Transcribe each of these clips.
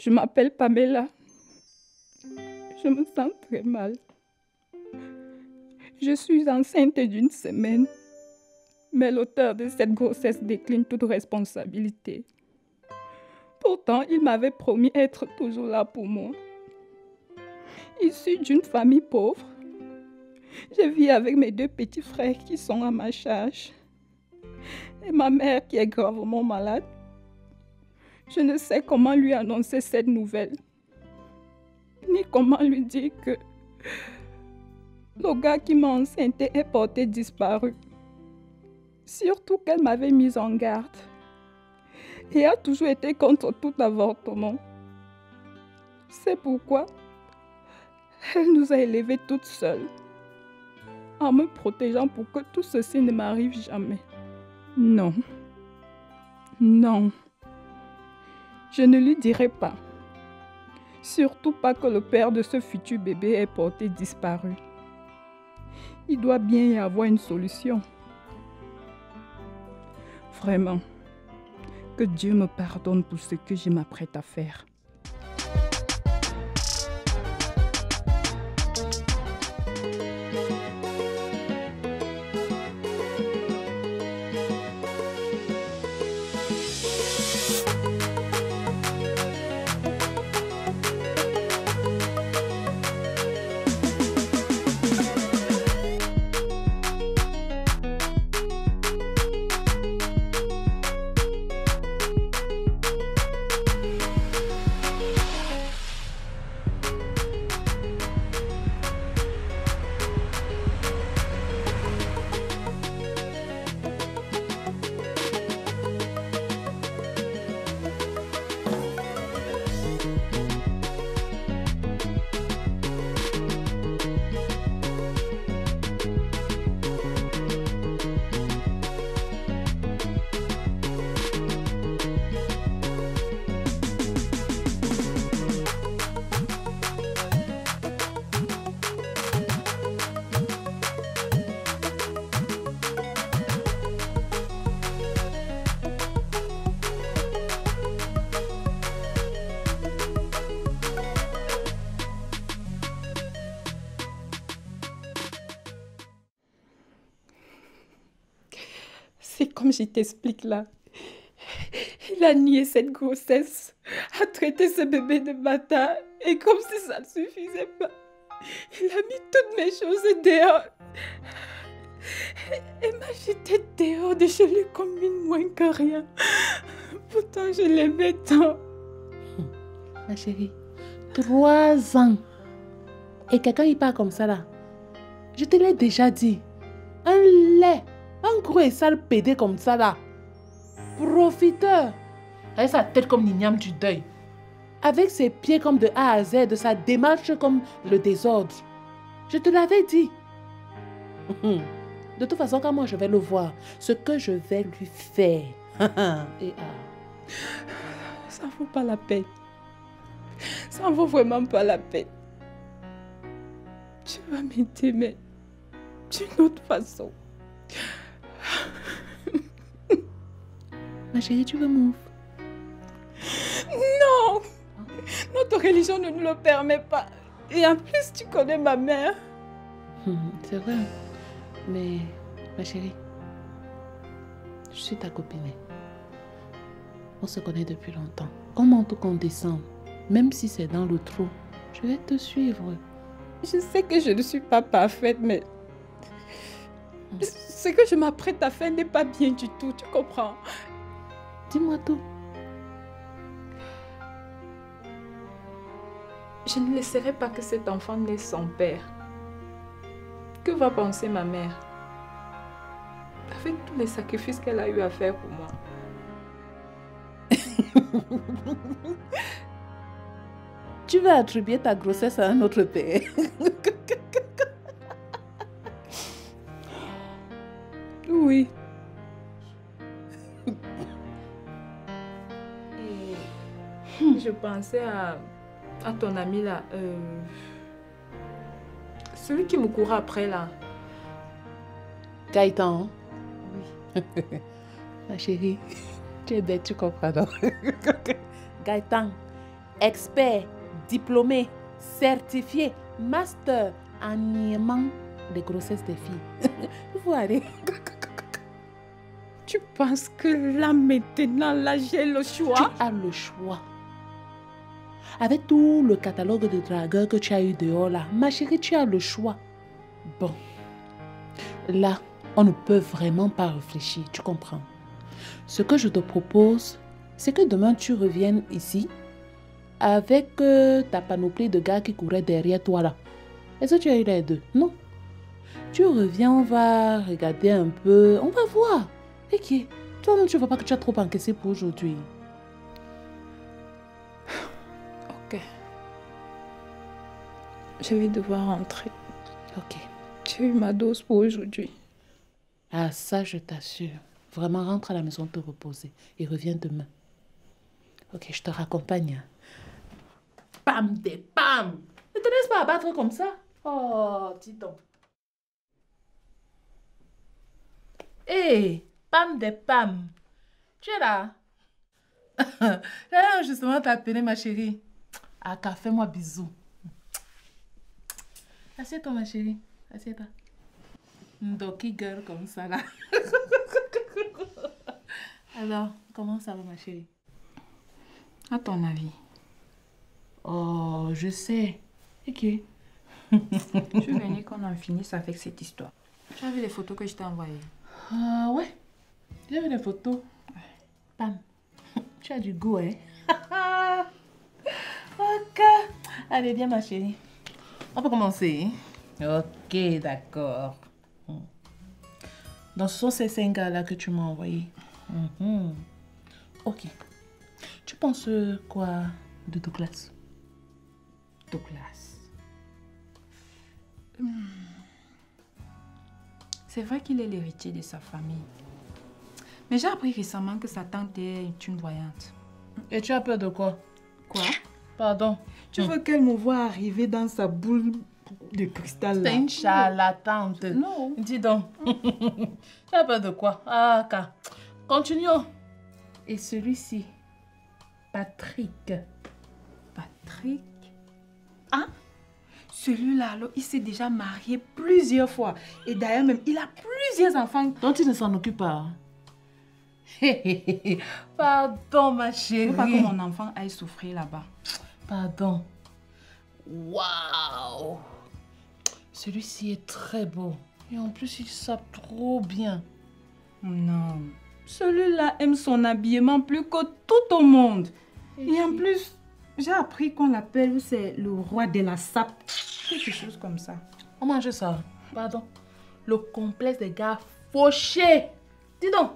Je m'appelle Pamela. Je me sens très mal. Je suis enceinte d'une semaine, mais l'auteur de cette grossesse décline toute responsabilité. Pourtant, il m'avait promis être toujours là pour moi. Issue d'une famille pauvre, je vis avec mes 2 petits frères qui sont à ma charge et ma mère qui est gravement malade. Je ne sais comment lui annoncer cette nouvelle, ni comment lui dire que le gars qui m'a enceintée est porté disparu. Surtout qu'elle m'avait mise en garde et a toujours été contre tout avortement. C'est pourquoi elle nous a élevés toutes seules, en me protégeant pour que tout ceci ne m'arrive jamais. Non, non, je ne lui dirai pas. Surtout pas que le père de ce futur bébé est porté disparu. Il doit bien y avoir une solution. Vraiment, que Dieu me pardonne pour ce que je m'apprête à faire. C'est comme je t'explique là. Il a nié cette grossesse, a traité ce bébé de bâtard et comme si ça ne suffisait pas, il a mis toutes mes choses dehors et m'a jeté dehors de chez lui comme une moins que rien. Pourtant, je l'aimais tant. Ma chérie, 3 ans. Et quelqu'un il part comme ça là. Je te l'ai déjà dit. Un lait, un gros et sale pédé comme ça là. Profiteur. Avec sa tête comme l'igname du deuil. Avec ses pieds comme de A à Z, de sa démarche comme le désordre. Je te l'avais dit. De toute façon, quand moi je vais le voir, ce que je vais lui faire. Et ça ne vaut pas la peine. Ça ne vaut vraiment pas la peine. Tu vas m'aider, mais d'une autre façon. Ma chérie, tu veux move? Non! Notre religion ne nous le permet pas. Et en plus, tu connais ma mère. C'est vrai. Mais, ma chérie, je suis ta copine. On se connaît depuis longtemps. On monte ou qu'on descend, même si c'est dans le trou, je vais te suivre. Je sais que je ne suis pas parfaite, mais ce que je m'apprête à faire n'est pas bien du tout, tu comprends? Dis-moi tout. Je ne laisserai pas que cet enfant naisse sans père. Que va penser ma mère? Avec tous les sacrifices qu'elle a eu à faire pour moi. Tu vas attribuer ta grossesse à un autre père. Oui. Et je pensais à ton ami là. Celui qui me court après là. Gaëtan. Oui. Ma chérie, tu es bête, tu comprends donc. Gaëtan, expert, diplômé, certifié, master en niement des grossesses des filles. Il faut aller. Tu penses que là, maintenant, là, j'ai le choix? Tu as le choix. Avec tout le catalogue de dragueurs que tu as eu dehors là, ma chérie, tu as le choix. Bon, là, on ne peut vraiment pas réfléchir, tu comprends? Ce que je te propose, c'est que demain tu reviennes ici avec ta panoplie de gars qui couraient derrière toi là. Est-ce que tu as eu les deux? Non. Tu reviens, on va regarder un peu, on va voir. Ok, toi-même tu ne vois pas que tu as trop encaissé pour aujourd'hui. Ok. Je vais devoir rentrer. Ok. J'ai eu ma dose pour aujourd'hui. Ah ça, je t'assure. Vraiment, rentre à la maison te reposer et reviens demain. Ok, je te raccompagne. Pam des pam! Ne te laisse pas abattre comme ça. Oh, dis donc. Hé, pam des pam. Tu es là? J'allais justement t'appeler ma chérie. Aka, fais-moi bisous. Assieds-toi ma chérie. Assieds-toi. Doki girl comme ça là. Alors, comment ça va ma chérie? À ton avis? Oh, je sais. Ok. Je suis venue qu'on en finisse avec cette histoire. Tu as vu les photos que je t'ai envoyées? Ouais. J'ai vu les photos. Pam. Tu as du goût, hein? Ok. Allez, viens ma chérie. On peut commencer. Ok, d'accord. Donc, ce sont ces 5 gars-là que tu m'as envoyés. Ok. Tu penses quoi de Douglas? Douglas. C'est vrai qu'il est l'héritier de sa famille. Mais j'ai appris récemment que sa tante est une voyante. Et tu as peur de quoi? Quoi? Pardon. Tu veux qu'elle me voie arriver dans sa boule de cristal là? C'est une charlatante. Non. Dis donc. Tu as peur de quoi? Ah, car. Continuons. Et celui-ci, Patrick. Patrick? Ah? Celui-là, alors, il s'est déjà marié plusieurs fois. Et d'ailleurs, même, il a plusieurs enfants. Dont il ne s'en occupe pas. Pardon, ma chérie. Je veux pas que mon enfant aille souffrir là-bas. Pardon. Waouh! Celui-ci est très beau. Et en plus, il sape trop bien. Non. Celui-là aime son habillement plus que tout au monde. Et en plus, j'ai appris qu'on l'appelle, c'est le roi de la sape. Quelque chose comme ça. On mange ça. Pardon. Le complexe des gars fauchés. Dis donc,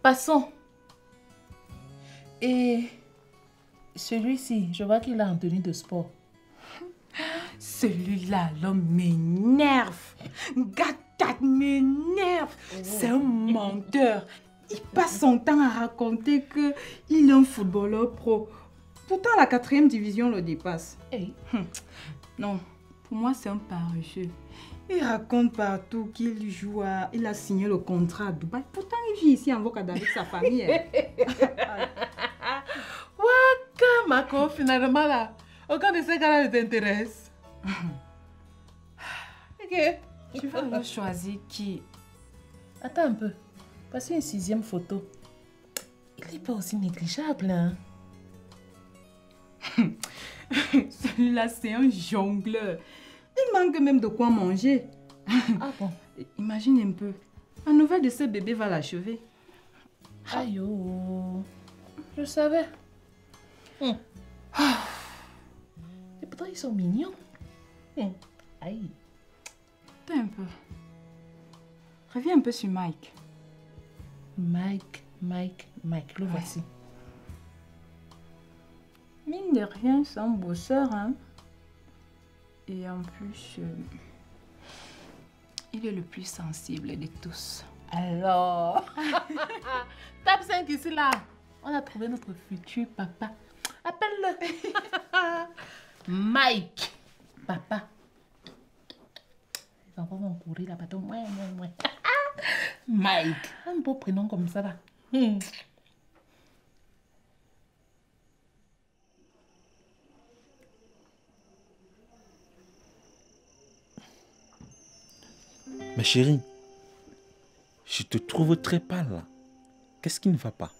passons. Et celui-ci, je vois qu'il a en tenue de sport. Celui-là, l'homme m'énerve. Gatat m'énerve. C'est un menteur. Il passe son temps à raconter qu'il est un footballeur pro. Pourtant, la 4e division le dépasse. Hey. Non, pour moi, c'est un paresseux. Il raconte partout qu'il joue à... Il a signé le contrat à Dubaï. Pourtant, il vit ici en Bocada avec sa famille. Waka, Mako, finalement là. Aucun de ces gars-là ne t'intéresse. Ok. Tu vas alors choisir qui? Attends un peu. Voici une 6e photo. Il n'est pas aussi négligeable, hein? Celui-là, c'est un jongleur. Il manque même de quoi manger. Ah bon? Imagine un peu. La nouvelle de ce bébé va l'achever. Aïe, oh. Je savais. Et pourtant, ils sont mignons. Aïe. Attends un peu. Reviens un peu sur Mike. Mike. Le voici. Mine de rien, c'est un bosseur, hein. Et en plus, il est le plus sensible de tous. Alors, tape 5 ici, là. On a trouvé notre futur papa. Appelle-le. Mike. Papa. Les enfants vont courir là-bas. Mike. Un beau prénom comme ça, là. Mais chérie, je te trouve très pâle là. Qu'est-ce qui ne va pas?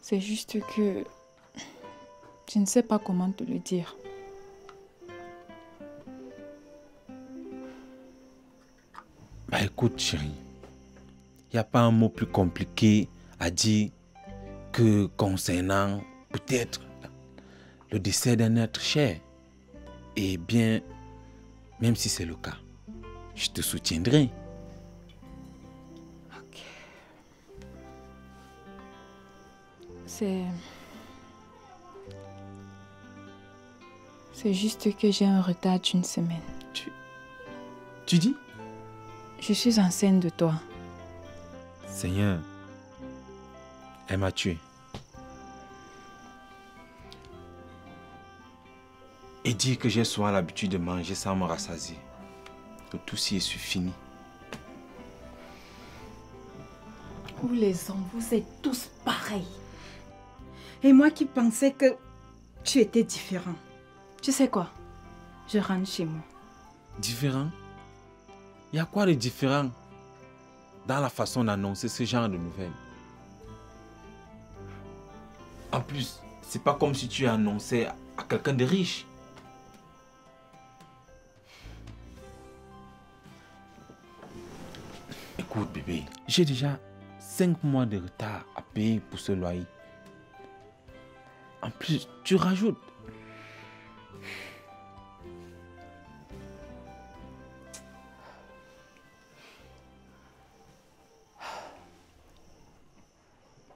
C'est juste que je ne sais pas comment te le dire. Bah écoute chérie, il n'y a pas un mot plus compliqué à dire que concernant peut-être le décès d'un être cher. Et bien, même si c'est le cas, je te soutiendrai. Ok. C'est juste que j'ai un retard d'une semaine. Tu dis? Je suis enceinte de toi. Seigneur, elle m'a tué. Et dire que j'ai souvent l'habitude de manger sans me rassasier. Que tout ci est fini. Vous les hommes, vous êtes tous pareils. Et moi qui pensais que tu étais différent. Tu sais quoi? Je rentre chez moi. Différent? Il y a quoi de différent dans la façon d'annoncer ce genre de nouvelles? En plus, c'est pas comme si tu annonçais à quelqu'un de riche. Écoute bébé, j'ai déjà 5 mois de retard à payer pour ce loyer. En plus, tu rajoutes.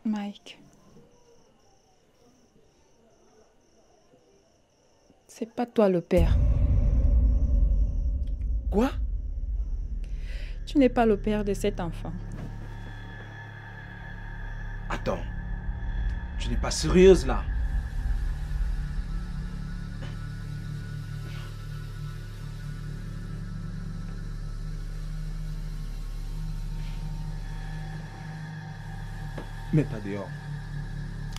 Mike. C'est pas toi le père. Quoi? Tu n'es pas le père de cet enfant. Attends, tu n'es pas sérieuse là? Mets-toi dehors.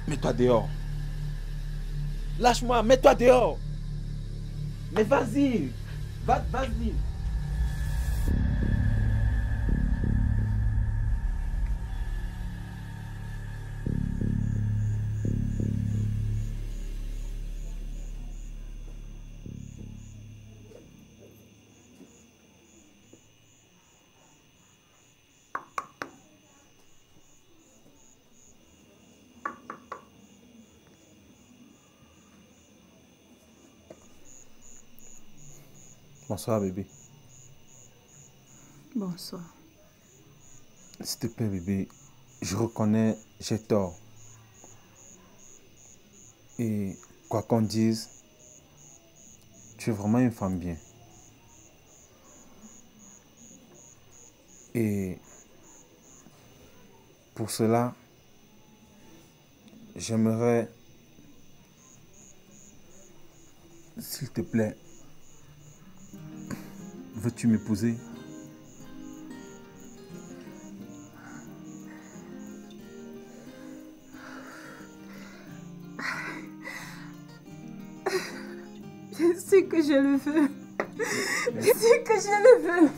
Mets-toi dehors. Lâche-moi, mets-toi dehors. Mais vas-y. Vas-y. Bonsoir bébé. Bonsoir. S'il te plaît bébé, je reconnais, j'ai tort. Et quoi qu'on dise, tu es vraiment une femme bien. Et pour cela, j'aimerais, s'il te plaît, veux-tu m'épouser? Bien sûr que je le veux. Bien sûr que je le veux.